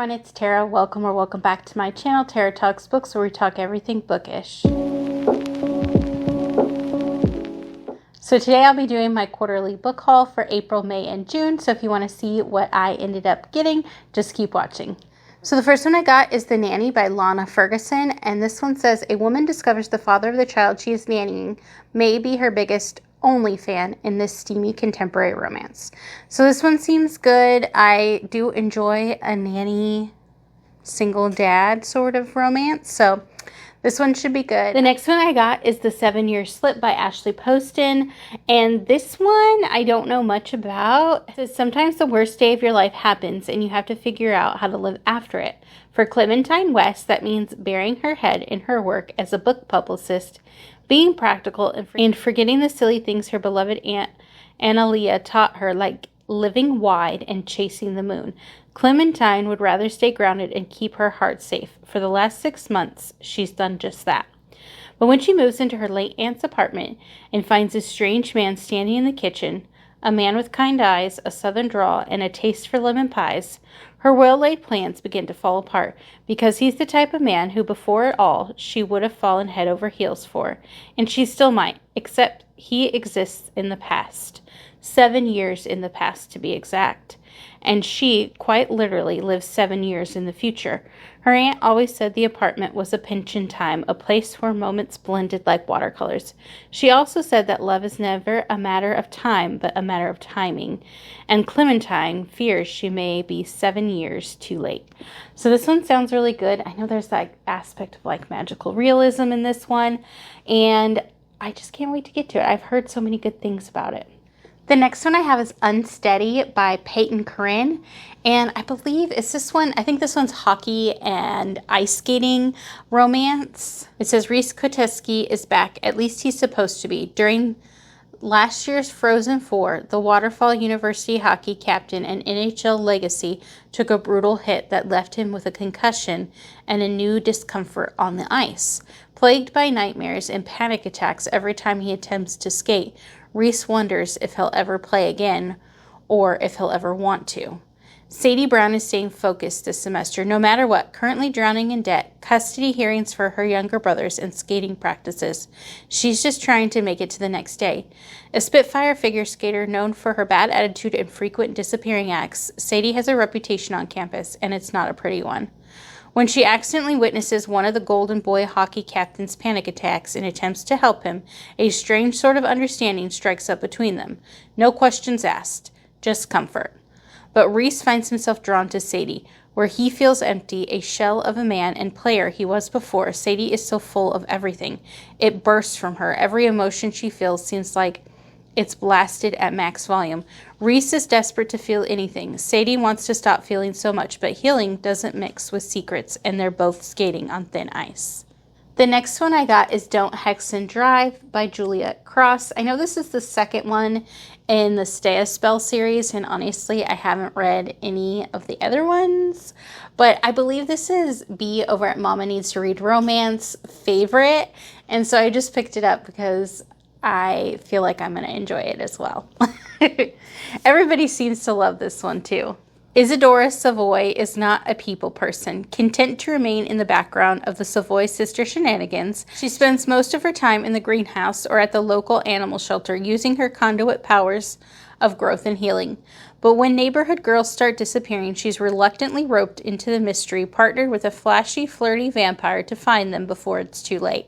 everyone, it's Tara. Welcome or welcome back to my channel, Tara Talks Books, where we talk everything bookish. So today I'll be doing my quarterly book haul for April, May, and June. So if you want to see what I ended up getting, just keep watching. So the first one I got is The Nanny by Lana Ferguson. And this one says, a woman discovers the father of the child she is nannying may be her biggest only fan in this steamy contemporary romance. So this one seems good. I do enjoy a nanny single dad sort of romance. So this one should be good. The next one I got is The 7-Year Slip by Ashley Poston. And this one I don't know much about. It says, sometimes the worst day of your life happens and you have to figure out how to live after it. For Clementine West, that means burying her head in her work as a book publicist, being practical, and forgetting the silly things her beloved Aunt Analia taught her, like living wide and chasing the moon. Clementine would rather stay grounded and keep her heart safe. For the last 6 months, she's done just that. But when she moves into her late aunt's apartment and finds a strange man standing in the kitchen, a man with kind eyes, a southern drawl, and a taste for lemon pies, her well-laid plans begin to fall apart, because he's the type of man who, before it all, she would have fallen head over heels for, and she still might, except he exists in the past. 7 years in the past, to be exact. And she, quite literally, lives 7 years in the future. Her aunt always said the apartment was a pinch in time, a place where moments blended like watercolors. She also said that love is never a matter of time, but a matter of timing. And Clementine fears she may be 7 years too late. So this one sounds really good. I know there's that aspect of like magical realism in this one, and I just can't wait to get to it. I've heard so many good things about it. The next one I have is Unsteady by Peyton Corinne, and I believe it's this one. I think this one's hockey and ice skating romance. It says Reese Koteski is back, at least he's supposed to be. During last year's Frozen Four, the Waterfall University hockey captain and NHL legacy took a brutal hit that left him with a concussion and a new discomfort on the ice. Plagued by nightmares and panic attacks every time he attempts to skate, Reese wonders if he'll ever play again or if he'll ever want to. Sadie Brown is staying focused this semester, no matter what, currently drowning in debt, custody hearings for her younger brothers, and skating practices. She's just trying to make it to the next day. A Spitfire figure skater known for her bad attitude and frequent disappearing acts, Sadie has a reputation on campus, and it's not a pretty one. When she accidentally witnesses one of the Golden Boy hockey captain's panic attacks and attempts to help him, a strange sort of understanding strikes up between them. No questions asked, just comfort. But Reese finds himself drawn to Sadie. Where he feels empty, a shell of a man and player he was before, Sadie is so full of everything. It bursts from her. Every emotion she feels seems like it's blasted at max volume. Reese is desperate to feel anything. Sadie wants to stop feeling so much, but healing doesn't mix with secrets, and they're both skating on thin ice. The next one I got is Don't Hex and Drive by Juliet Cross. I know this is the second one in the Stay a Spell series, and honestly, I haven't read any of the other ones, but I believe this is B over at Mama Needs to Read Romance favorite, and so I just picked it up because I feel like I'm going to enjoy it as well. Everybody seems to love this one too. Isadora Savoy is not a people person. Content to remain in the background of the Savoy sister shenanigans, she spends most of her time in the greenhouse or at the local animal shelter using her conduit powers of growth and healing. But when neighborhood girls start disappearing, she's reluctantly roped into the mystery, partnered with a flashy, flirty vampire to find them before it's too late.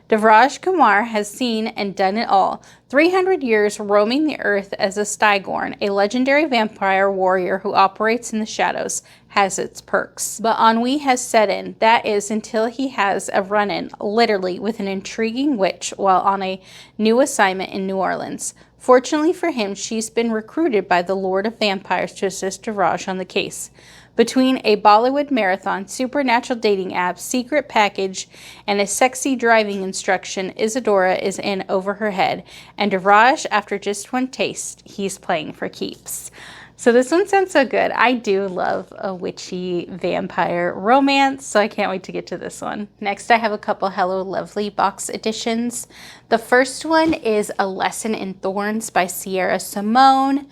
Devraj Kumar has seen and done it all. 300 years roaming the earth as a Stygorn, a legendary vampire warrior who operates in the shadows, has its perks. But ennui has set in. That is, until he has a run-in, literally, with an intriguing witch while on a new assignment in New Orleans. Fortunately for him, she's been recruited by the Lord of Vampires to assist Devraj on the case. Between a Bollywood marathon, supernatural dating app, secret package, and a sexy driving instruction, Isadora is in over her head. And Devraj, after just one taste, he's playing for keeps. So this one sounds so good. I do love a witchy vampire romance, so I can't wait to get to this one. Next, I have a couple Hello Lovely box editions. The first one is A Lesson in Thorns by Sierra Simone,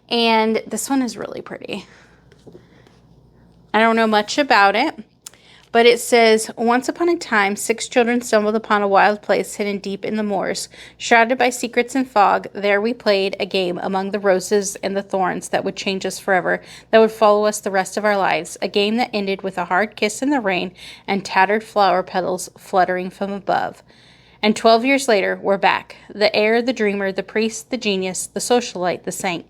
and this one is really pretty. I don't know much about it, but it says, once upon a time, 6 children stumbled upon a wild place hidden deep in the moors. Shrouded by secrets and fog, there we played a game among the roses and the thorns that would change us forever, that would follow us the rest of our lives. A game that ended with a hard kiss in the rain and tattered flower petals fluttering from above. And 12 years later, we're back. The heir, the dreamer, the priest, the genius, the socialite, the saint.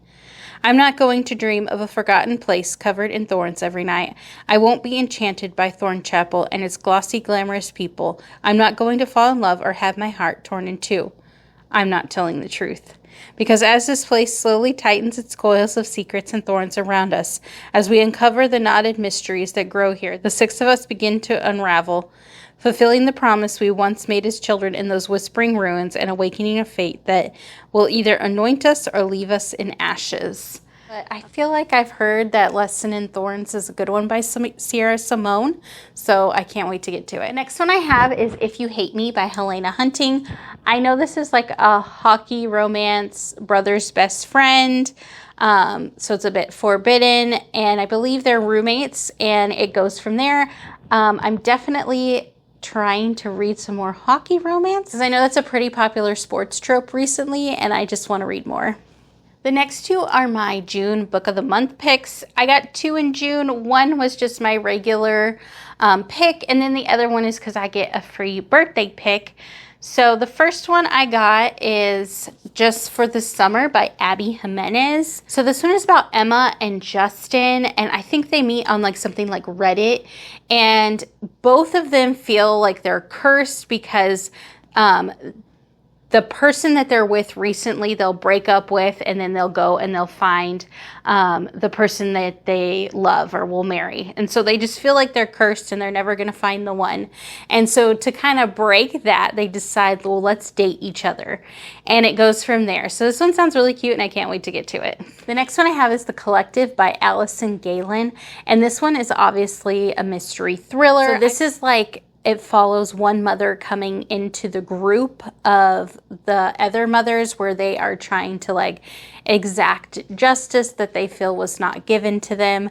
I'm not going to dream of a forgotten place covered in thorns every night. I won't be enchanted by Thorn Chapel and its glossy, glamorous people. I'm not going to fall in love or have my heart torn in two. I'm not telling the truth. Because as this place slowly tightens its coils of secrets and thorns around us, as we uncover the knotted mysteries that grow here, the 6 of us begin to unravel, fulfilling the promise we once made as children in those whispering ruins and awakening a fate that will either anoint us or leave us in ashes. But I feel like I've heard that Lesson in Thorns is a good one by Sierra Simone, so I can't wait to get to it. The next one I have is If You Hate Me by Helena Hunting. I know this is like a hockey romance, brother's best friend, so it's a bit forbidden, and I believe they're roommates, and it goes from there. I'm definitely trying to read some more hockey romance, because I know that's a pretty popular sports trope recently, and I just want to read more. The next 2 are my June Book of the Month picks. I got 2 in June. One was just my regular pick, and then the other one is because I get a free birthday pick. So the first one I got is Just for the Summer by Abby Jimenez. So this one is about Emma and Justin, and I think they meet on like something like Reddit, and both of them feel like they're cursed because the person that they're with recently, they'll break up with, and then they'll go and they'll find the person that they love or will marry. And so they just feel like they're cursed and they're never going to find the one. And so to kind of break that, they decide, well, let's date each other. And it goes from there. So this one sounds really cute, and I can't wait to get to it. The next one I have is The Collective by Allison Galen. And this one is obviously a mystery thriller. So this is like, it follows one mother coming into the group of the other mothers where they are trying to like exact justice that they feel was not given to them.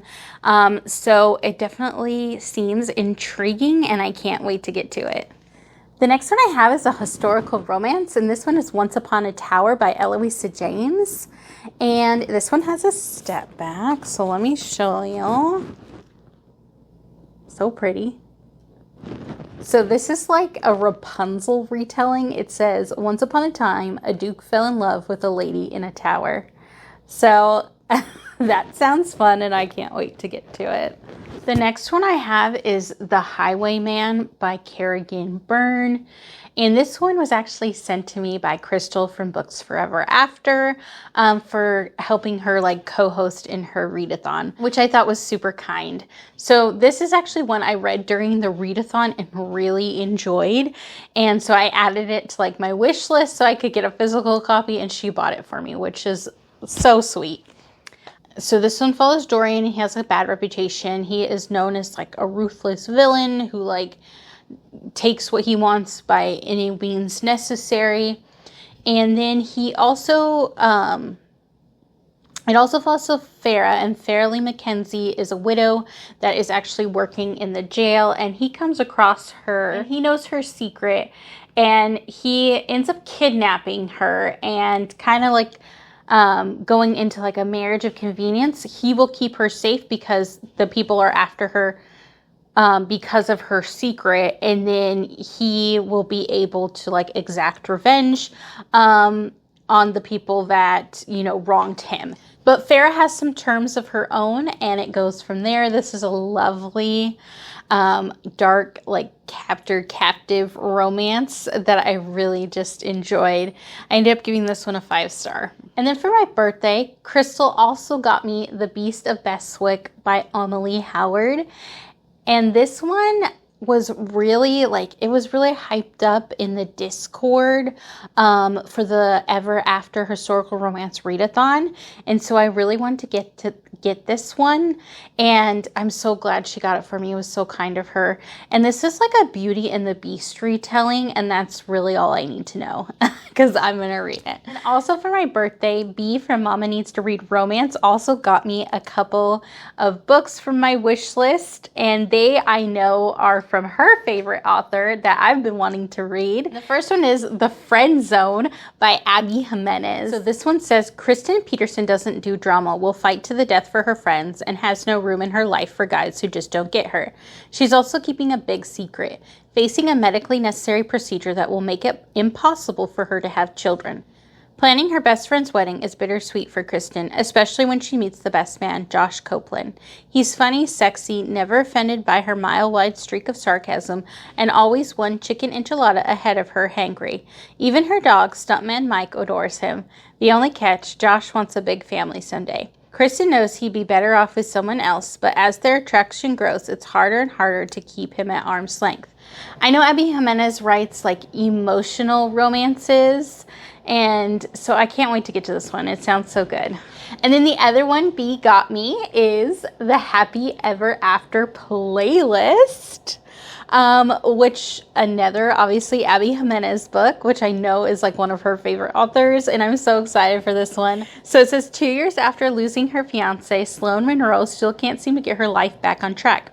So it definitely seems intriguing, and I can't wait to get to it. The next one I have is a historical romance, and this one is Once Upon a Tower by Eloisa James. And this one has a step back, so let me show you. So pretty. So this is like a Rapunzel retelling. It says, once upon a time, a duke fell in love with a lady in a tower. So that sounds fun, and I can't wait to get to it. The next one I have is The Highwayman by Kerrigan Byrne. And this one was actually sent to me by Crystal from Books Forever After for helping her like co-host in her readathon, which I thought was super kind. So this is actually one I read during the readathon and really enjoyed. And so I added it to like my wish list so I could get a physical copy, and she bought it for me, which is so sweet. So this one follows Dorian. He has a bad reputation. He is known as like a ruthless villain who like takes what he wants by any means necessary. And then he also, it also follows Farah, and Fairleigh Mackenzie is a widow that is actually working in the jail, and he comes across her, and he knows her secret, and he ends up kidnapping her and kind of like going into like a marriage of convenience. He will keep her safe because the people are after her because of her secret, and then he will be able to like exact revenge on the people that, you know, wronged him. But Farah has some terms of her own, and it goes from there. This is a lovely dark, like captive romance that I really just enjoyed. I ended up giving this one a 5-star. And then for my birthday, Crystal also got me The Beast of Bestwick by Amelie Howard. And this one, was really it was really hyped up in the Discord for the Ever After Historical Romance Readathon. And so I really wanted to get this one. And I'm so glad she got it for me. It was so kind of her. And this is like a Beauty and the Beast retelling. And that's really all I need to know because I'm going to read it. And also for my birthday, B from Mama Needs to Read Romance also got me a couple of books from my wish list. And they, I know, are from her favorite author that I've been wanting to read. The first one is The Friend Zone by Abby Jimenez. So this one says, Kristen Peterson doesn't do drama, will fight to the death for her friends, and has no room in her life for guys who just don't get her. She's also keeping a big secret, facing a medically necessary procedure that will make it impossible for her to have children. Planning her best friend's wedding is bittersweet for Kristen, especially when she meets the best man, Josh Copeland. He's funny, sexy, never offended by her mile-wide streak of sarcasm, and always one chicken enchilada ahead of her hangry. Even her dog, Stuntman Mike, adores him. The only catch, Josh wants a big family someday. Kristen knows he'd be better off with someone else, but as their attraction grows, it's harder and harder to keep him at arm's length. I know Abby Jimenez writes emotional romances, and so I can't wait to get to this one. It sounds so good. And then the other one B got me is the Happy Ever After playlist, which another, obviously, Abby Jimenez book, which I know is one of her favorite authors, and I'm so excited for this one. So it says, 2 years after losing her fiance, Sloane Monroe still can't seem to get her life back on track.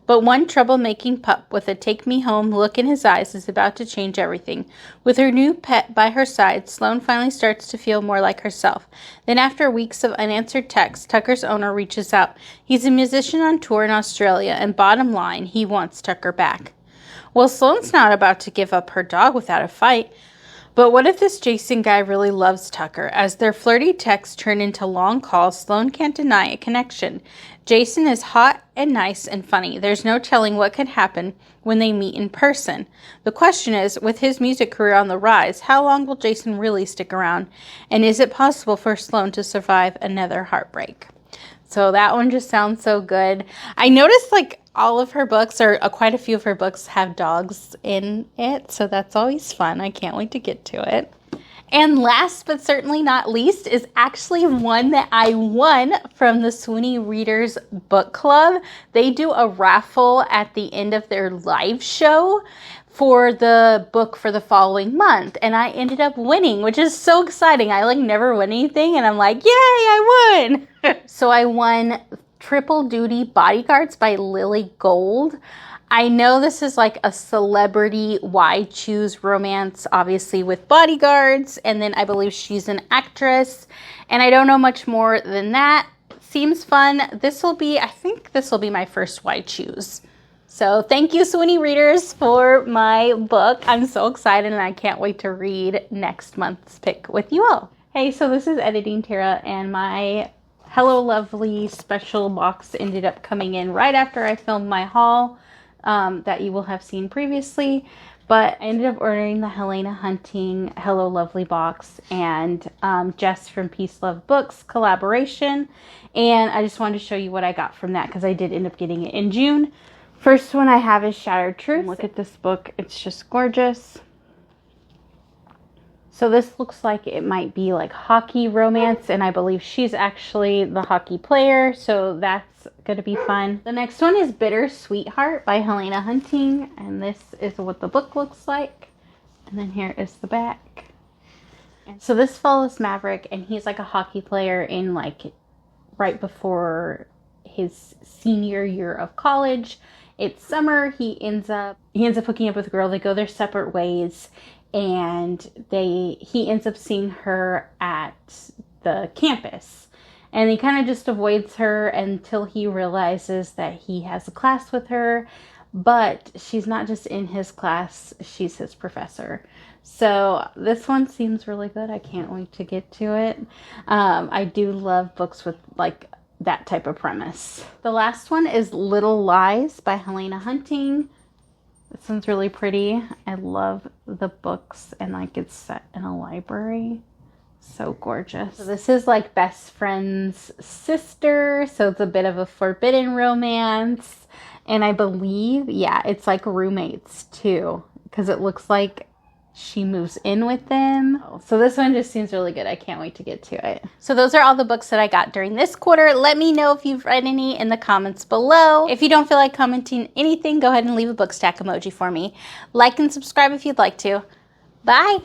But one troublemaking pup with a take-me-home look in his eyes is about to change everything. With her new pet by her side, Sloane finally starts to feel more like herself. Then after weeks of unanswered texts, Tucker's owner reaches out. He's a musician on tour in Australia, and bottom line, he wants Tucker back. Well, Sloane's not about to give up her dog without a fight. But what if this Jason guy really loves Tucker? As their flirty texts turn into long calls, Sloane can't deny a connection. Jason is hot and nice and funny. There's no telling what could happen when they meet in person. The question is, with his music career on the rise, how long will Jason really stick around? And is it possible for Sloane to survive another heartbreak? So that one just sounds so good. I noticed all of her books, or quite a few of her books, have dogs in it. So that's always fun. I can't wait to get to it. And last but certainly not least is actually one that I won from the Sweeney Readers Book Club. They do a raffle at the end of their live show for the book for the following month. And I ended up winning, which is so exciting. I never win anything, and I'm like, yay, I won. So I won Triple Duty Bodyguards by Lily Gold. I know this is a celebrity why choose romance, obviously with bodyguards, and then I believe she's an actress, and I don't know much more than that. Seems fun. I think this will be my first why choose. So thank you, Sweeney Readers, for my book. I'm so excited, and I can't wait to read next month's pick with you all. Hey, so this is Editing Tara, and my Hello Lovely special box ended up coming in right after I filmed my haul. That you will have seen previously, but I ended up ordering the Helena Hunting Hello Lovely box and Jess from Peace Love Books collaboration, and I just wanted to show you what I got from that because I did end up getting it in June. First one I have is Shattered Truth. Look at this book, it's just gorgeous. So this looks like it might be hockey romance, and I believe she's actually the hockey player, so that's going to be fun. The next one is Bitter Sweetheart by Helena Hunting, and this is what the book looks like. And then here is the back. And so this follows Maverick, and he's a hockey player in right before his senior year of college. It's summer. He ends up hooking up with a girl. They go their separate ways. And he ends up seeing her at the campus. And he kind of just avoids her until he realizes that he has a class with her. But she's not just in his class, she's his professor. So this one seems really good. I can't wait to get to it. I do love books with that type of premise. The last one is Little Lies by Helena Hunting. This one's really pretty. I love the books, and it's set in a library. So gorgeous. So this is like best friend's sister. So it's a bit of a forbidden romance. And I believe, yeah, it's like roommates too. Because it looks like she moves in with them. So this one just seems really good. I can't wait to get to it. So those are all the books that I got during this quarter. Let me know if you've read any in the comments below. If you don't feel like commenting anything, go ahead and leave a book stack emoji for me. Like and subscribe if you'd like to. Bye.